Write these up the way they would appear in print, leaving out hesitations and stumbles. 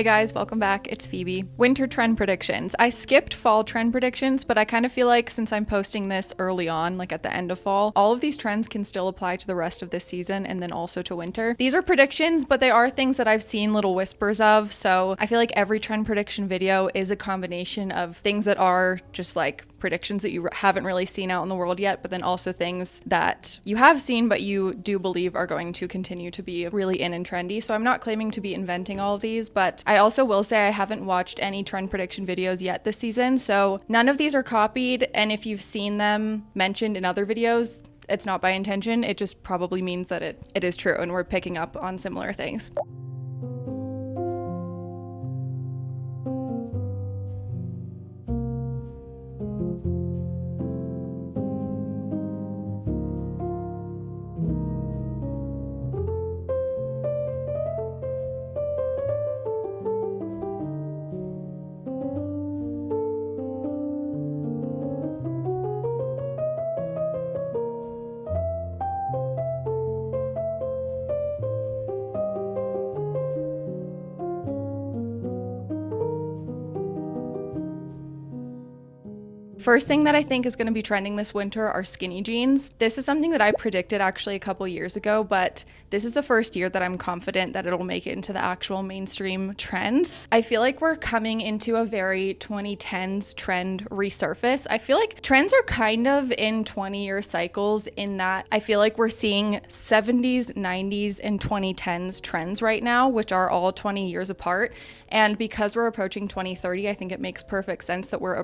Hey guys, welcome back. It's Phoebe. Winter trend predictions. I skipped fall trend predictions, but I kind of feel like since I'm posting this early on, like at the end of fall, all of these trends can still apply to the rest of this season and then also to winter. These are predictions, but they are things that I've seen little whispers of. So I feel like every trend prediction video is a combination of things that are just like predictions that you haven't really seen out in the world yet, but then also things that you have seen, but you do believe are going to continue to be really in and trendy. So I'm not claiming to be inventing all of these, but I also will say I haven't watched any trend prediction videos yet this season. So none of these are copied. And if you've seen them mentioned in other videos, it's not by intention. It just probably means that it is true and we're picking up on similar things. First thing that I think is going to be trending this winter are skinny jeans. This is something that I predicted actually a couple years ago, but this is the first year that I'm confident that it'll make it into the actual mainstream trends. I feel like we're coming into a very 2010s trend resurface. I feel like trends are kind of in 20-year cycles in that I feel like we're seeing 70s, 90s, and 2010s trends right now, which are all 20 years apart. And because we're approaching 2030, I think it makes perfect sense that we're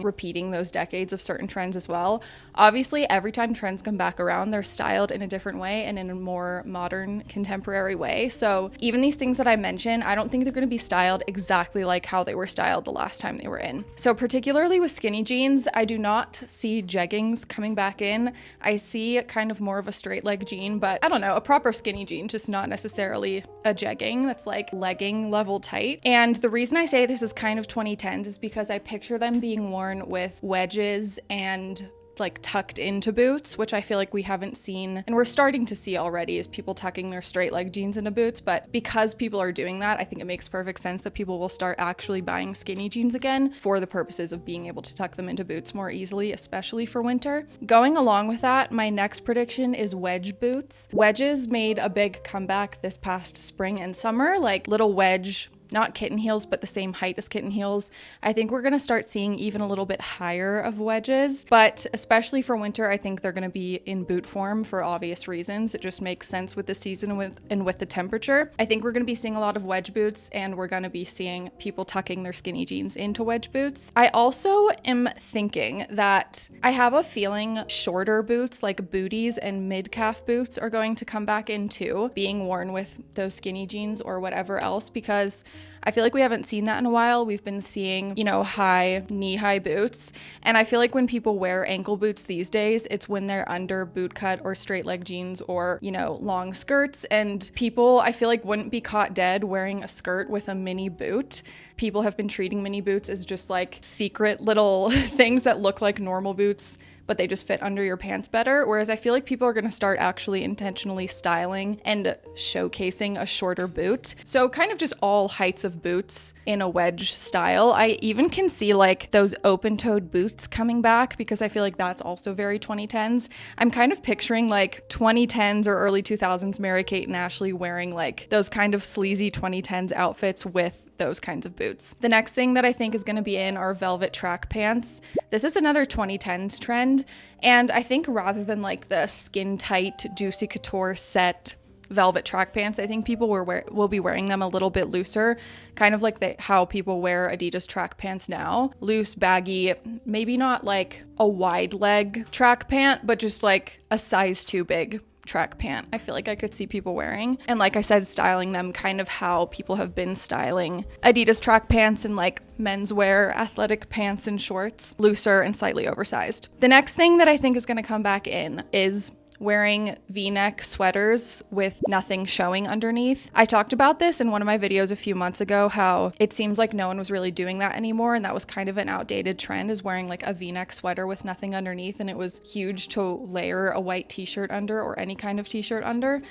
repeating those decades of certain trends as well. Obviously, every time trends come back around, they're styled in a different way and in a more modern, contemporary way. So even these things that I mentioned, I don't think they're going to be styled exactly like how they were styled the last time they were in. So particularly with skinny jeans, I do not see jeggings coming back in. I see kind of more of a straight leg jean, but I don't know, a proper skinny jean, just not necessarily a jegging that's like legging level tight. And the reason I say this is kind of 2010s is because I picture them being worn with wedges and like tucked into boots, which I feel like we haven't seen and we're starting to see already is people tucking their straight leg jeans into boots. But because people are doing that, I think it makes perfect sense that people will start actually buying skinny jeans again for the purposes of being able to tuck them into boots more easily, especially for winter. Going along with that, my next prediction is wedge boots. Wedges made a big comeback this past spring and summer, like little wedge, not kitten heels, but the same height as kitten heels. I think we're going to start seeing even a little bit higher of wedges, but especially for winter, I think they're going to be in boot form for obvious reasons. It just makes sense with the season and with the temperature. I think we're going to be seeing a lot of wedge boots and we're going to be seeing people tucking their skinny jeans into wedge boots. I also am thinking that I have a feeling shorter boots like booties and mid-calf boots are going to come back in too, being worn with those skinny jeans or whatever else, because I feel like we haven't seen that in a while. We've been seeing, high knee-high boots. And I feel like when people wear ankle boots these days, it's when they're under boot cut or straight leg jeans or, long skirts. And people, I feel like, wouldn't be caught dead wearing a skirt with a mini boot. People have been treating mini boots as just like secret little things that look like normal boots, but they just fit under your pants better. Whereas I feel like people are going to start actually intentionally styling and showcasing a shorter boot. So kind of just all heights of boots in a wedge style. I even can see like those open-toed boots coming back because I feel like that's also very 2010s. I'm kind of picturing like 2010s or early 2000s Mary-Kate and Ashley wearing like those kind of sleazy 2010s outfits with those kinds of boots. The next thing that I think is going to be in are velvet track pants. This is another 2010s trend, and I think rather than like the skin tight juicy couture set velvet track pants, I think people will be wearing them a little bit looser, kind of like how people wear Adidas track pants now. Loose, baggy, maybe not like a wide leg track pant, but just like a size too big track pant. I feel like I could see people wearing, and like I said, styling them kind of how people have been styling Adidas track pants and like menswear athletic pants and shorts, looser and slightly oversized. The next thing that I think is going to come back in is wearing V-neck sweaters with nothing showing underneath. I talked about this in one of my videos a few months ago, how it seems like no one was really doing that anymore, and that was kind of an outdated trend, is wearing like a V-neck sweater with nothing underneath, and it was huge to layer a white t-shirt under or any kind of t-shirt under.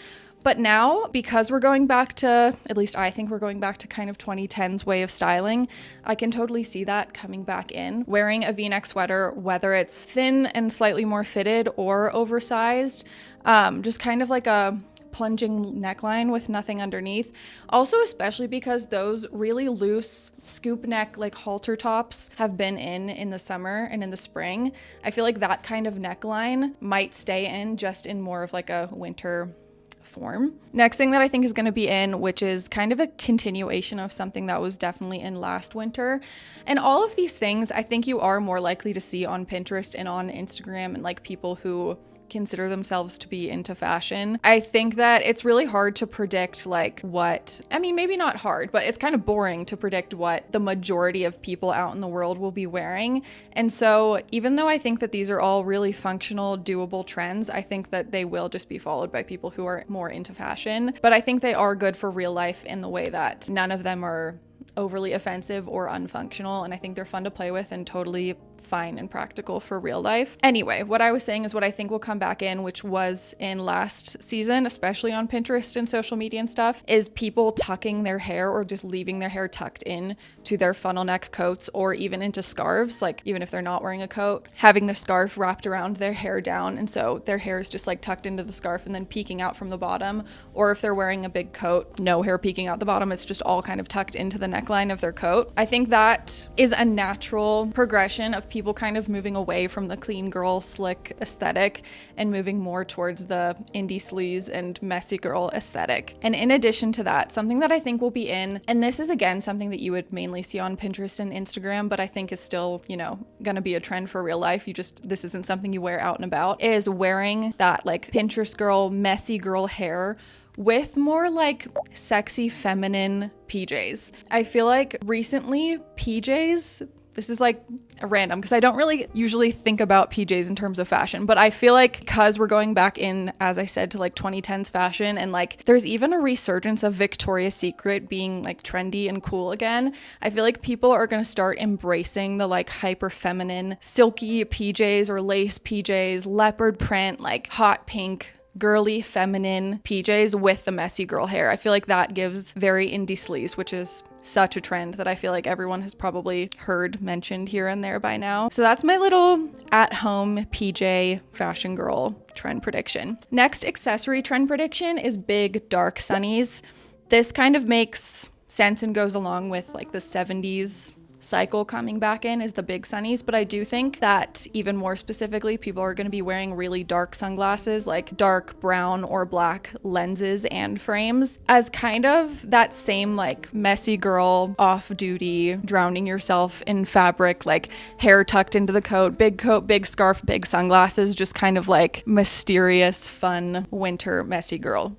But now, because we're going back to, at least I think we're going back to kind of 2010s way of styling, I can totally see that coming back in. Wearing a V-neck sweater, whether it's thin and slightly more fitted or oversized, just kind of like a plunging neckline with nothing underneath. Also, especially because those really loose scoop neck like halter tops have been in the summer and in the spring. I feel like that kind of neckline might stay in, just in more of like a winter form. Next thing that I think is going to be in, which is kind of a continuation of something that was definitely in last winter. And all of these things I think you are more likely to see on Pinterest and on Instagram, and like people who consider themselves to be into fashion. I think that it's really hard to predict like what, I mean, maybe not hard, but it's kind of boring to predict what the majority of people out in the world will be wearing. And so even though I think that these are all really functional, doable trends, I think that they will just be followed by people who are more into fashion. But I think they are good for real life in the way that none of them are overly offensive or unfunctional, and I think they're fun to play with and totally fine and practical for real life. Anyway, what I was saying is what I think will come back in, which was in last season, especially on Pinterest and social media and stuff, is people tucking their hair or just leaving their hair tucked in to their funnel neck coats or even into scarves. Like even if they're not wearing a coat, having the scarf wrapped around their hair down, and so their hair is just like tucked into the scarf and then peeking out from the bottom. Or if they're wearing a big coat, no hair peeking out the bottom, it's just all kind of tucked into the neckline of their coat. I think that is a natural progression of people kind of moving away from the clean girl slick aesthetic and moving more towards the indie sleaze and messy girl aesthetic. And in addition to that, something that I think will be in, and this is again something that you would mainly see on Pinterest and Instagram, but I think is still, you know, gonna be a trend for real life. This isn't something you wear out and about, is wearing that like Pinterest girl, messy girl hair with more like sexy feminine PJs. I feel like recently PJs, this is like random because I don't really usually think about PJs in terms of fashion, but I feel like because we're going back in, as I said, to like 2010s fashion, and like there's even a resurgence of Victoria's Secret being like trendy and cool again. I feel like people are going to start embracing the like hyper feminine silky PJs or lace PJs, leopard print, like hot pink, girly feminine PJs with the messy girl hair. I feel like that gives very indie sleaze, which is such a trend that I feel like everyone has probably heard mentioned here and there by now. So that's my little at-home PJ fashion girl trend prediction. Next accessory trend prediction is big dark sunnies. This kind of makes sense and goes along with like the 70s cycle coming back in, is the big sunnies, but I do think that even more specifically people are going to be wearing really dark sunglasses, like dark brown or black lenses and frames, as kind of that same like messy girl off-duty drowning yourself in fabric, like hair tucked into the coat, big scarf, big sunglasses, just kind of like mysterious fun winter messy girl.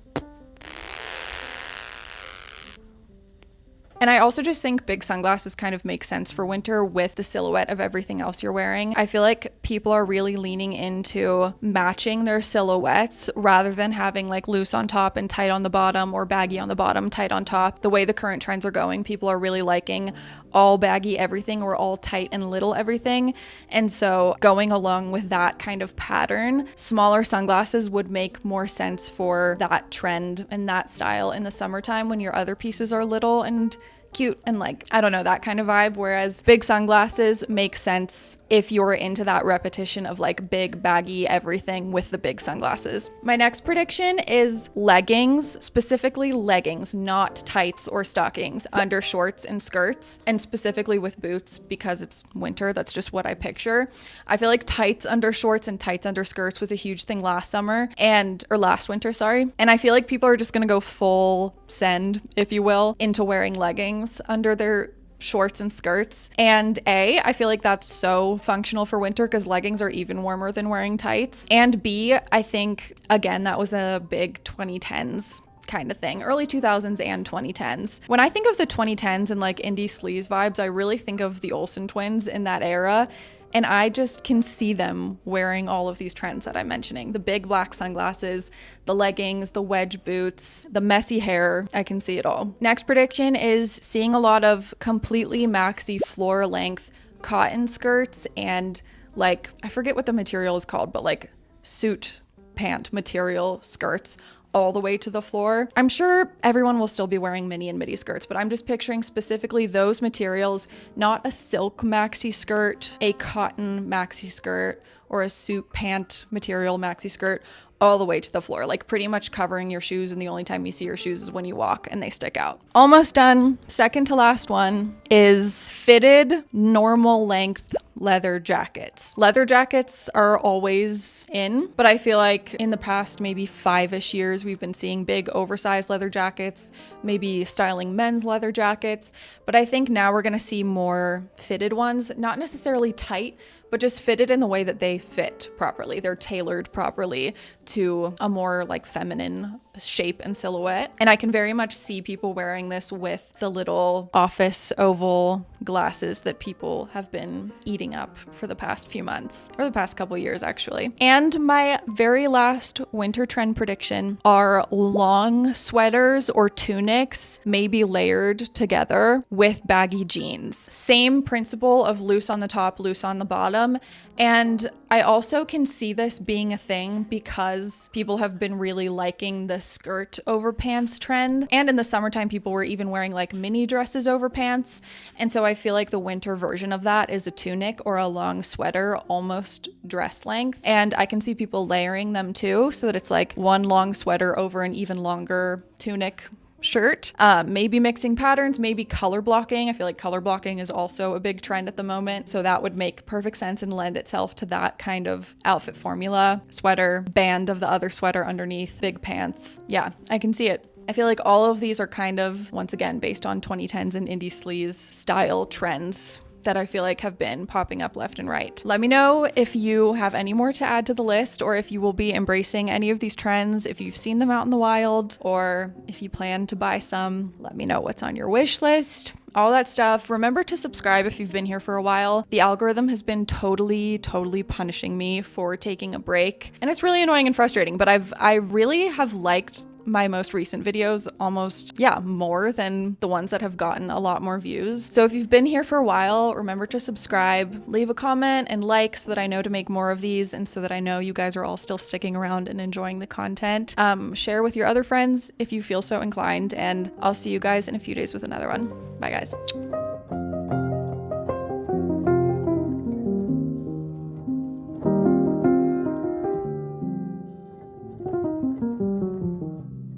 And I also just think big sunglasses kind of make sense for winter with the silhouette of everything else you're wearing. I feel like people are really leaning into matching their silhouettes rather than having like loose on top and tight on the bottom, or baggy on the bottom, tight on top. The way the current trends are going, people are really liking all baggy everything or all tight and little everything. And so going along with that kind of pattern, smaller sunglasses would make more sense for that trend and that style in the summertime when your other pieces are little and cute and like, I don't know, that kind of vibe. Whereas big sunglasses make sense if you're into that repetition of like big baggy everything with the big sunglasses. My next prediction is leggings, specifically leggings, not tights or stockings, under shorts and skirts, and specifically with boots because it's winter. That's just what I picture. I feel like tights under shorts and tights under skirts was a huge thing last winter, sorry. And I feel like people are just gonna go full send, if you will, into wearing leggings under their shorts and skirts. And I feel like that's so functional for winter because leggings are even warmer than wearing tights. And B, I think, again, that was a big 2010s kind of thing, early 2000s and 2010s. When I think of the 2010s and like indie sleaze vibes, I really think of the Olsen twins in that era. And I just can see them wearing all of these trends that I'm mentioning. The big black sunglasses, the leggings, the wedge boots, the messy hair. I can see it all. Next prediction is seeing a lot of completely maxi floor length cotton skirts and like, I forget what the material is called, but like suit pant material skirts all the way to the floor. I'm sure everyone will still be wearing mini and midi skirts, but I'm just picturing specifically those materials, not a silk maxi skirt, a cotton maxi skirt, or a suit pant material maxi skirt, all the way to the floor, like pretty much covering your shoes, and the only time you see your shoes is when you walk and they stick out. Almost done. Second to last one is fitted normal length leather jackets. Leather jackets are always in, but I feel like in the past maybe 5-ish years, we've been seeing big oversized leather jackets, maybe styling men's leather jackets. But I think now we're gonna see more fitted ones, not necessarily tight, but just fitted in the way that they fit properly. They're tailored properly to a more like feminine shape and silhouette. And I can very much see people wearing this with the little office oval glasses that people have been eating up for the past few months, or the past couple years actually. And my very last winter trend prediction are long sweaters or tunics, maybe layered together with baggy jeans. Same principle of loose on the top, loose on the bottom. And I also can see this being a thing because people have been really liking the skirt over pants trend. And in the summertime, people were even wearing like mini dresses over pants. And so I feel like the winter version of that is a tunic or a long sweater, almost dress length. And I can see people layering them too, so that it's like one long sweater over an even longer tunic shirt, maybe mixing patterns, maybe color blocking. I feel like color blocking is also a big trend at the moment. So that would make perfect sense and lend itself to that kind of outfit formula. Sweater, band of the other sweater underneath, big pants. Yeah, I can see it. I feel like all of these are kind of, once again, based on 2010s and indie sleaze style trends that I feel like have been popping up left and right. Let me know if you have any more to add to the list, or if you will be embracing any of these trends, if you've seen them out in the wild, or if you plan to buy some. Let me know what's on your wish list. All that stuff. Remember to subscribe if you've been here for a while. The algorithm has been totally punishing me for taking a break, and it's really annoying and frustrating, but I really have liked my most recent videos almost, more than the ones that have gotten a lot more views. So if you've been here for a while, remember to subscribe, leave a comment and like, so that I know to make more of these, and so that I know you guys are all still sticking around and enjoying the content. Share with your other friends if you feel so inclined, and I'll see you guys in a few days with another one. Bye guys.